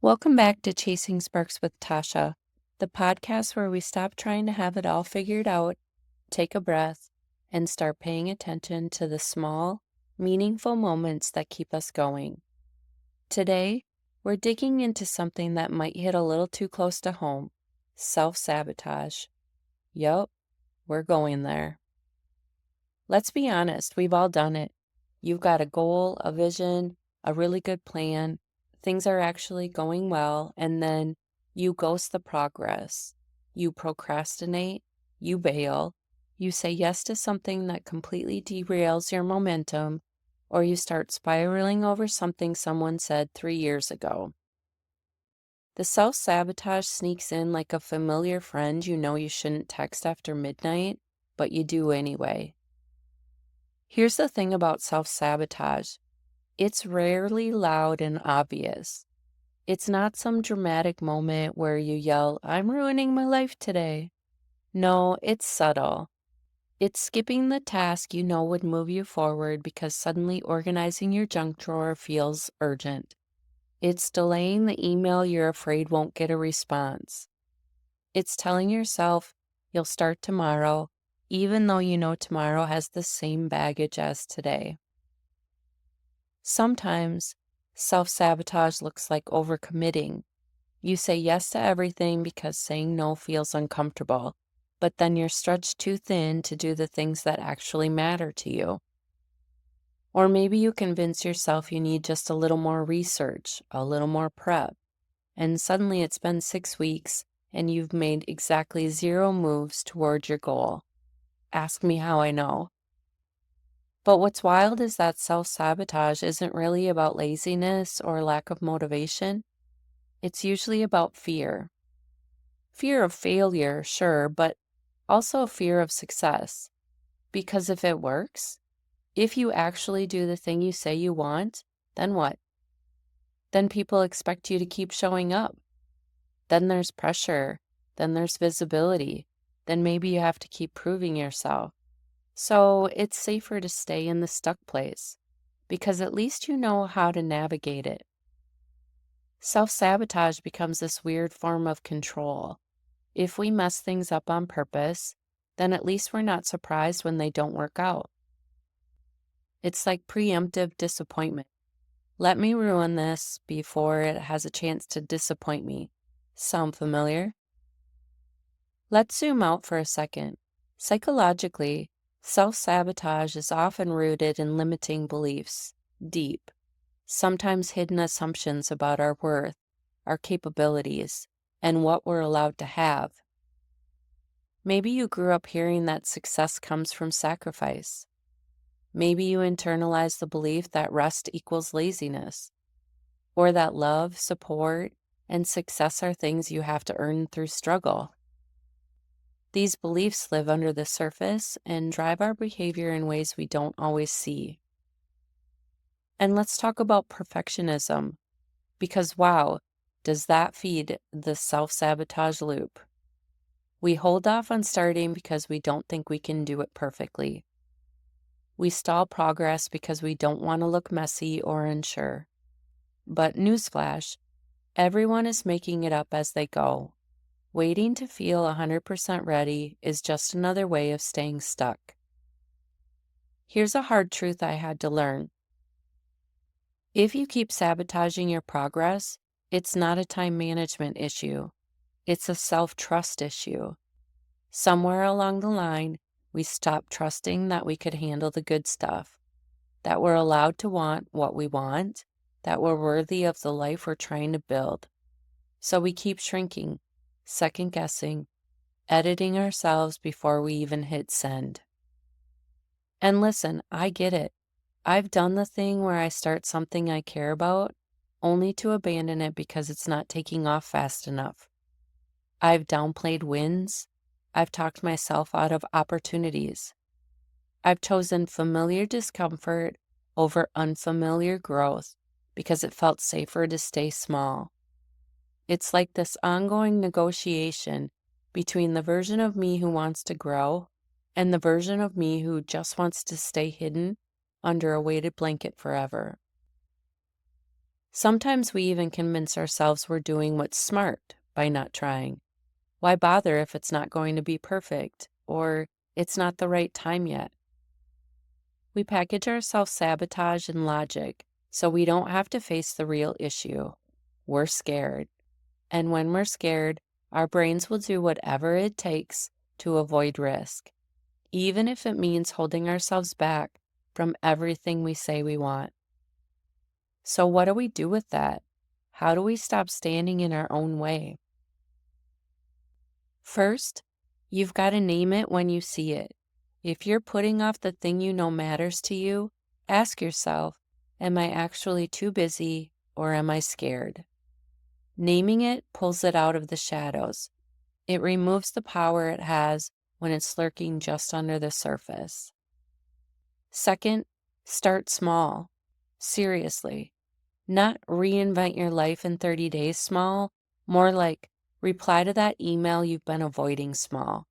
Welcome back to Chasing Sparks with Tasha, the podcast where we stop trying to have it all figured out, take a breath, and start paying attention to the small, meaningful moments that keep us going. Today, we're digging into something that might hit a little too close to home: self-sabotage. Yup, we're going there. Let's be honest, we've all done it. You've got a goal, a vision, a really good plan. Things are actually going well, and then you ghost the progress. You procrastinate, you bail, you say yes to something that completely derails your momentum, or you start spiraling over something someone said 3 years ago. The self-sabotage sneaks in like a familiar friend you know you shouldn't text after midnight, but you do anyway. Here's the thing about self-sabotage. It's rarely loud and obvious. It's not some dramatic moment where you yell, "I'm ruining my life today." No, it's subtle. It's skipping the task you know would move you forward because suddenly organizing your junk drawer feels urgent. It's delaying the email you're afraid won't get a response. It's telling yourself you'll start tomorrow, even though you know tomorrow has the same baggage as today. Sometimes self-sabotage looks like overcommitting. You say yes to everything because saying no feels uncomfortable, but then you're stretched too thin to do the things that actually matter to you. Or maybe you convince yourself you need just a little more research, a little more prep, and suddenly it's been 6 weeks and you've made exactly 0 moves toward your goal. Ask me how I know. But what's wild is that self-sabotage isn't really about laziness or lack of motivation. It's usually about fear. Fear of failure, sure, but also fear of success. Because if it works, if you actually do the thing you say you want, then what? Then people expect you to keep showing up. Then there's pressure. Then there's visibility. Then maybe you have to keep proving yourself. So it's safer to stay in the stuck place, because at least you know how to navigate it. Self-sabotage becomes this weird form of control. If we mess things up on purpose, then at least we're not surprised when they don't work out. It's like preemptive disappointment. Let me ruin this before it has a chance to disappoint me. Sound familiar? Let's zoom out for a second. Psychologically, self-sabotage is often rooted in limiting beliefs, deep, sometimes hidden assumptions about our worth, our capabilities, and what we're allowed to have. Maybe you grew up hearing that success comes from sacrifice. Maybe you internalized the belief that rest equals laziness, or that love, support, and success are things you have to earn through struggle. These beliefs live under the surface and drive our behavior in ways we don't always see. And let's talk about perfectionism, because wow, does that feed the self-sabotage loop? We hold off on starting because we don't think we can do it perfectly. We stall progress because we don't want to look messy or unsure. But newsflash, everyone is making it up as they go. Waiting to feel 100% ready is just another way of staying stuck. Here's a hard truth I had to learn. If you keep sabotaging your progress, it's not a time management issue. It's a self-trust issue. Somewhere along the line, we stopped trusting that we could handle the good stuff, that we're allowed to want what we want, that we're worthy of the life we're trying to build. So we keep shrinking, second-guessing, editing ourselves before we even hit send. And listen, I get it. I've done the thing where I start something I care about, only to abandon it because it's not taking off fast enough. I've downplayed wins. I've talked myself out of opportunities. I've chosen familiar discomfort over unfamiliar growth because it felt safer to stay small. It's like this ongoing negotiation between the version of me who wants to grow and the version of me who just wants to stay hidden under a weighted blanket forever. Sometimes we even convince ourselves we're doing what's smart by not trying. Why bother if it's not going to be perfect or it's not the right time yet? We package our self-sabotage in logic so we don't have to face the real issue. We're scared. And when we're scared, our brains will do whatever it takes to avoid risk, even if it means holding ourselves back from everything we say we want. So, what do we do with that? How do we stop standing in our own way? First, you've got to name it when you see it. If you're putting off the thing you know matters to you, ask yourself, am I actually too busy or am I scared? Naming it pulls it out of the shadows. It removes the power it has when it's lurking just under the surface. Second, start small. Seriously. Not reinvent your life in 30 days small, more like reply to that email you've been avoiding small.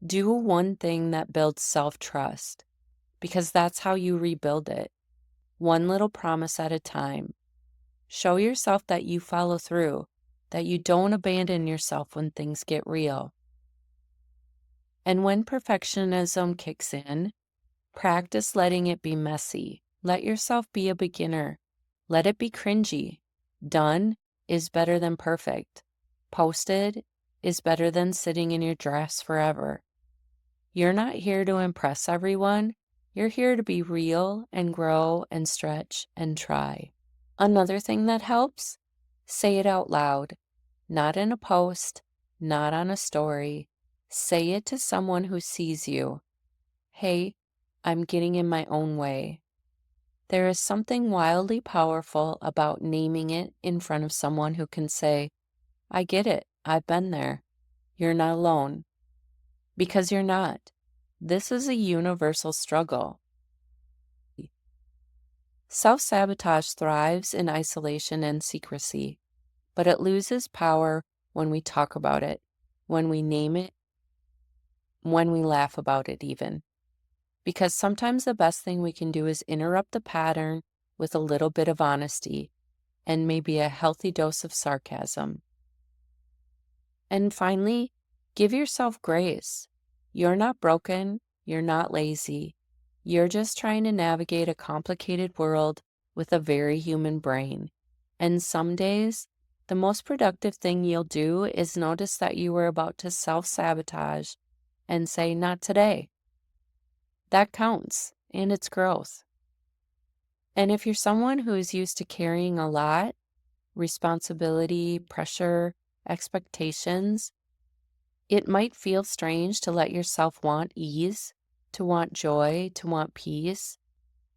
Do one thing that builds self-trust, because that's how you rebuild it. One little promise at a time. Show yourself that you follow through, that you don't abandon yourself when things get real. And when perfectionism kicks in, practice letting it be messy. Let yourself be a beginner. Let it be cringy. Done is better than perfect. Posted is better than sitting in your dress forever. You're not here to impress everyone. You're here to be real and grow and stretch and try. Another thing that helps, say it out loud, not in a post, not on a story. Say it to someone who sees you. Hey, I'm getting in my own way. There is something wildly powerful about naming it in front of someone who can say, I get it, I've been there. You're not alone. Because you're not. This is a universal struggle. Self-sabotage thrives in isolation and secrecy, but it loses power when we talk about it, when we name it, when we laugh about it even. Because sometimes the best thing we can do is interrupt the pattern with a little bit of honesty and maybe a healthy dose of sarcasm. And finally, give yourself grace. You're not broken. You're not lazy. You're just trying to navigate a complicated world with a very human brain. And some days, the most productive thing you'll do is notice that you were about to self-sabotage and say, not today. That counts, and it's growth. And if you're someone who is used to carrying a lot, responsibility, pressure, expectations, it might feel strange to let yourself want ease, to want joy, to want peace,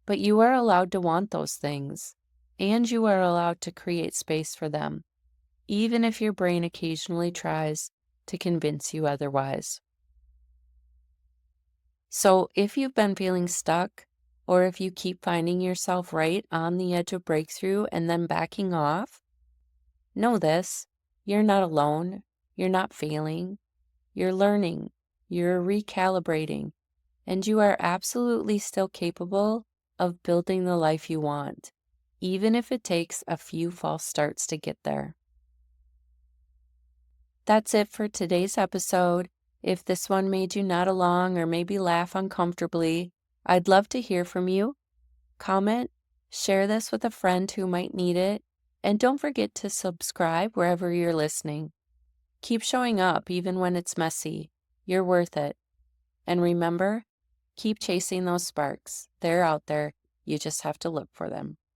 but you are allowed to want those things, and you are allowed to create space for them, even if your brain occasionally tries to convince you otherwise. So if you've been feeling stuck, or if you keep finding yourself right on the edge of breakthrough and then backing off, know this, you're not alone, you're not failing, you're learning, you're recalibrating, and you are absolutely still capable of building the life you want, even if it takes a few false starts to get there. That's it for today's episode. If this one made you nod along or maybe laugh uncomfortably, I'd love to hear from you. Comment, share this with a friend who might need it, and don't forget to subscribe wherever you're listening. Keep showing up even when it's messy. You're worth it. And remember, keep chasing those sparks. They're out there. You just have to look for them.